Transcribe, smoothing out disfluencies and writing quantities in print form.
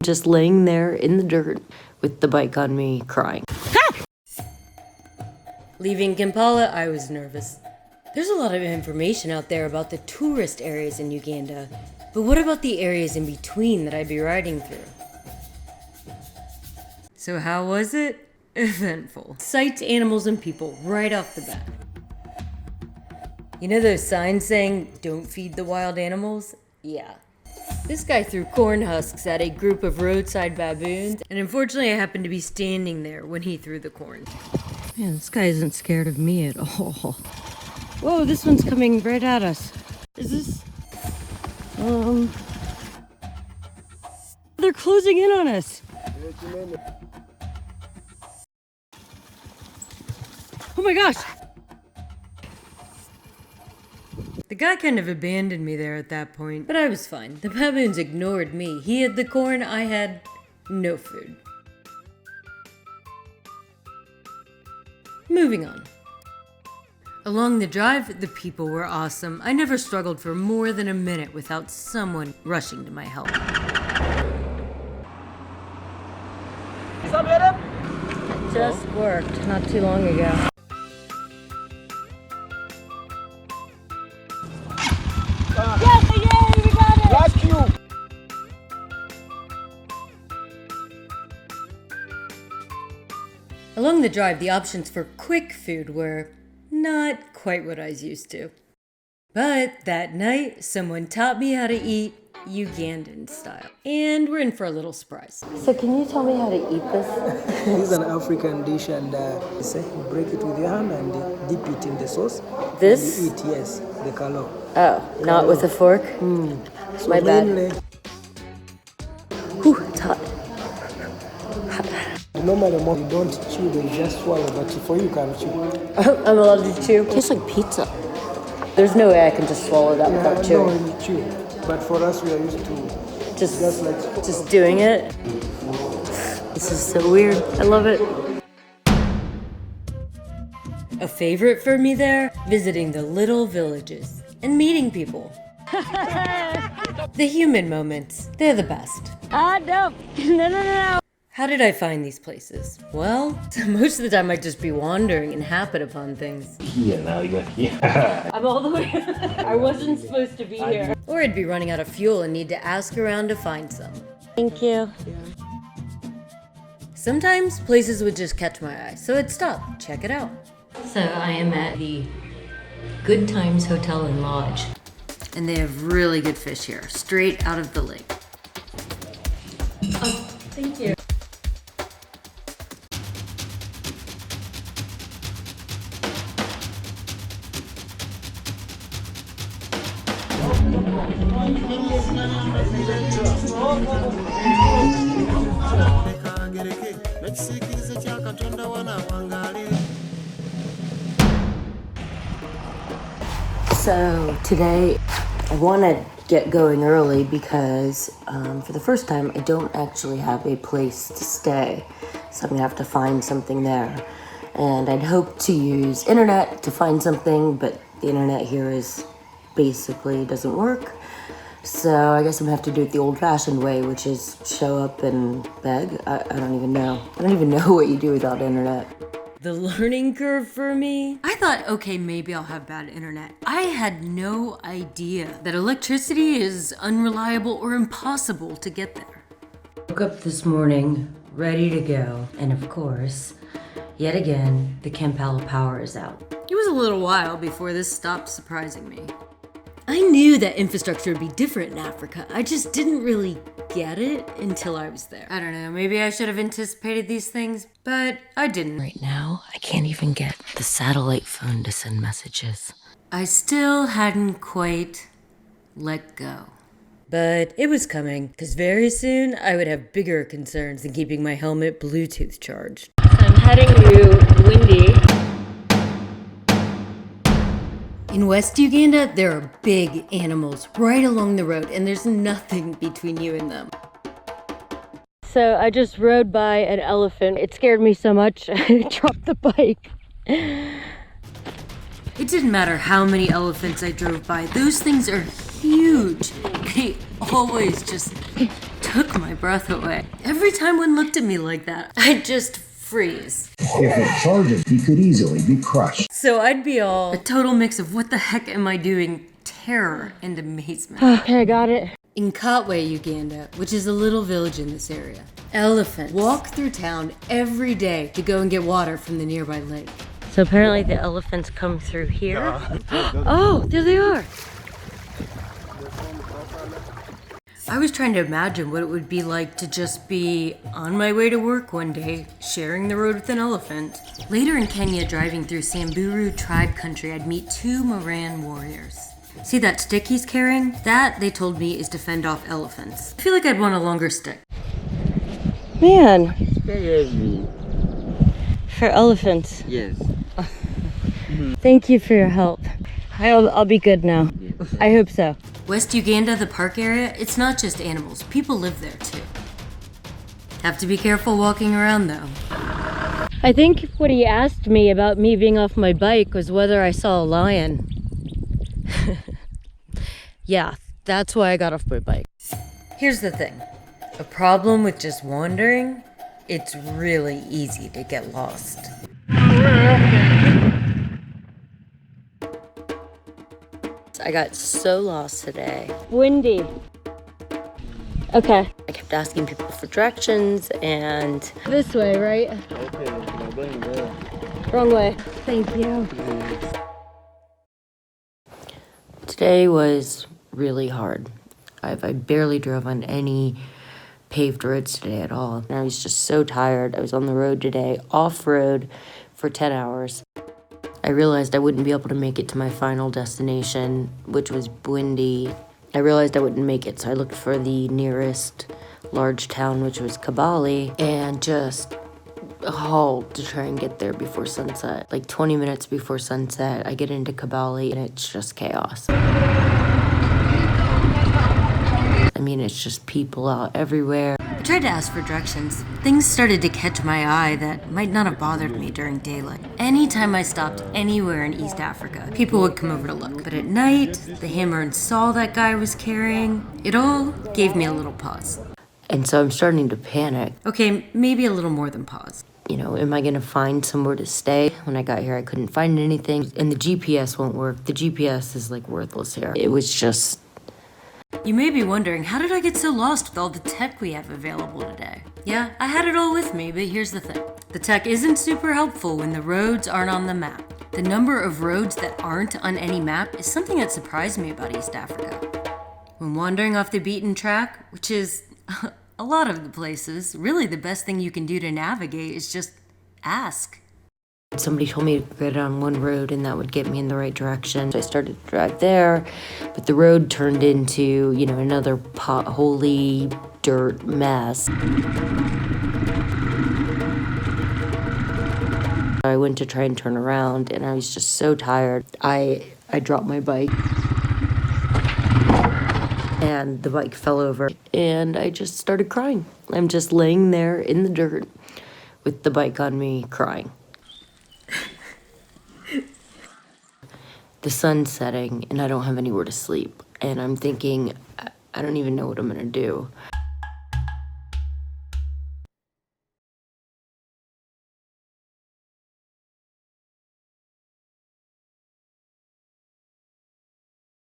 just laying there in the dirt with the bike on me, crying. Leaving Kampala, I was nervous. There's a lot of information out there about the tourist areas in Uganda, but what about the areas in between that I'd be riding through? So how was it? Eventful. Sights, animals, and people right off the bat. You know those signs saying, "Don't feed the wild animals"? Yeah. This guy threw corn husks at a group of roadside baboons, and unfortunately I happened to be standing there when he threw the corn. Man, this guy isn't scared of me at all. Whoa, this one's coming right at us. Is this... They're closing in on us. Oh my gosh! The guy kind of abandoned me there at that point, but I was fine. The baboons ignored me. He had the corn, I had no food. Moving on. Along the drive, the people were awesome. I never struggled for more than a minute without someone rushing to my help. Just worked not too long ago. Yes, yay, we got it! Rescue! Along the drive, the options for quick food were not quite what I was used to. But that night, someone taught me how to eat Ugandan style. And we're in for a little surprise. So can you tell me how to eat this? This is an African dish, and you break it with your hand and dip it in the sauce. This? And you eat, yes, the kalo. Oh, not with a fork? So my bad. Whew, it's hot. Normally, you don't chew, they just swallow, but for you can chew. I'm allowed to chew. It tastes like pizza. There's no way I can just swallow that without chewing. No, you chew. But for us, we are used to just doing it. This is so weird. I love it. A favorite for me there? Visiting the little villages and meeting people. The human moments. They're the best. No. How did I find these places? Well, most of the time I'd just be wandering and happen upon things. Yeah, now you're here. I'm all the way. I wasn't supposed to be here. Or I'd be running out of fuel and need to ask around to find some. Thank you. Sometimes places would just catch my eye, so I'd stop, check it out. So I am at the Good Times Hotel and Lodge. And they have really good fish here, straight out of the lake. Oh, thank you. So today I want to get going early because for the first time I don't actually have a place to stay, so I'm gonna have to find something there. And I'd hope to use internet to find something, but the internet here is basically doesn't work. So I guess I'm gonna have to do it the old-fashioned way, which is show up and beg. I don't even know. I don't even know what you do without internet. The learning curve for me? I thought, okay, maybe I'll have bad internet. I had no idea that electricity is unreliable or impossible to get there. Woke up this morning, ready to go, and of course, yet again, the Kampala power is out. It was a little while before this stopped surprising me. I knew that infrastructure would be different in Africa. I just didn't really get it until I was there. I don't know, maybe I should have anticipated these things, but I didn't. Right now, I can't even get the satellite phone to send messages. I still hadn't quite let go. But it was coming, because very soon I would have bigger concerns than keeping my helmet Bluetooth charged. So I'm heading to Windy. In West Uganda, there are big animals right along the road, and there's nothing between you and them. So I just rode by an elephant. It scared me so much, I dropped the bike. It didn't matter how many elephants I drove by. Those things are huge. They always just took my breath away. Every time one looked at me like that, I'd just freeze. If it charged, he could easily be crushed. So I'd be all a total mix of what the heck am I doing, terror and amazement. Okay, I got it. In Katwe, Uganda, which is a little village in this area, elephants walk through town every day to go and get water from the nearby lake. So apparently the elephants come through here. Oh, there they are. I was trying to imagine what it would be like to just be on my way to work one day, sharing the road with an elephant. Later in Kenya, driving through Samburu tribe country, I'd meet two Moran warriors. See that stick he's carrying? That, they told me, is to fend off elephants. I feel like I'd want a longer stick. Man. For elephants. Yes. Thank you for your help. I'll be good now. I hope so. West Uganda, the park area, it's not just animals. People live there too. Have to be careful walking around though. I think what he asked me about me being off my bike was whether I saw a lion. Yeah, that's why I got off my bike. Here's the thing. A problem with just wandering, it's really easy to get lost. I got so lost today. Windy. Okay. I kept asking people for directions and... This way, right? Wrong way. Thank you. Today was really hard. I barely drove on any paved roads today at all. And I was just so tired. I was on the road today, off-road for 10 hours. I realized I wouldn't be able to make it to my final destination, which was Bwindi. I realized I wouldn't make it, so I looked for the nearest large town, which was Kabale, and just hauled to try and get there before sunset. Like 20 minutes before sunset, I get into Kabale, and it's just chaos. I mean, it's just people out everywhere. I tried to ask for directions. Things started to catch my eye that might not have bothered me during daylight. Anytime I stopped anywhere in East Africa, people would come over to look. But at night, the hammer and saw that guy was carrying, it all gave me a little pause. And so I'm starting to panic. Okay, maybe a little more than pause. You know, am I gonna find somewhere to stay? When I got here, I couldn't find anything, and the GPS won't work. The GPS is like worthless here. It was just... You may be wondering, how did I get so lost with all the tech we have available today? Yeah, I had it all with me, but here's the thing. The tech isn't super helpful when the roads aren't on the map. The number of roads that aren't on any map is something that surprised me about East Africa. When wandering off the beaten track, which is a lot of the places, really the best thing you can do to navigate is just ask. Somebody told me to go down one road and that would get me in the right direction. So I started to drive there, but the road turned into, you know, another potholy dirt mess. I went to try and turn around and I was just so tired. I dropped my bike and the bike fell over and I just started crying. I'm just laying there in the dirt with the bike on me crying. The sun's setting and I don't have anywhere to sleep. And I'm thinking, I don't even know what I'm gonna do.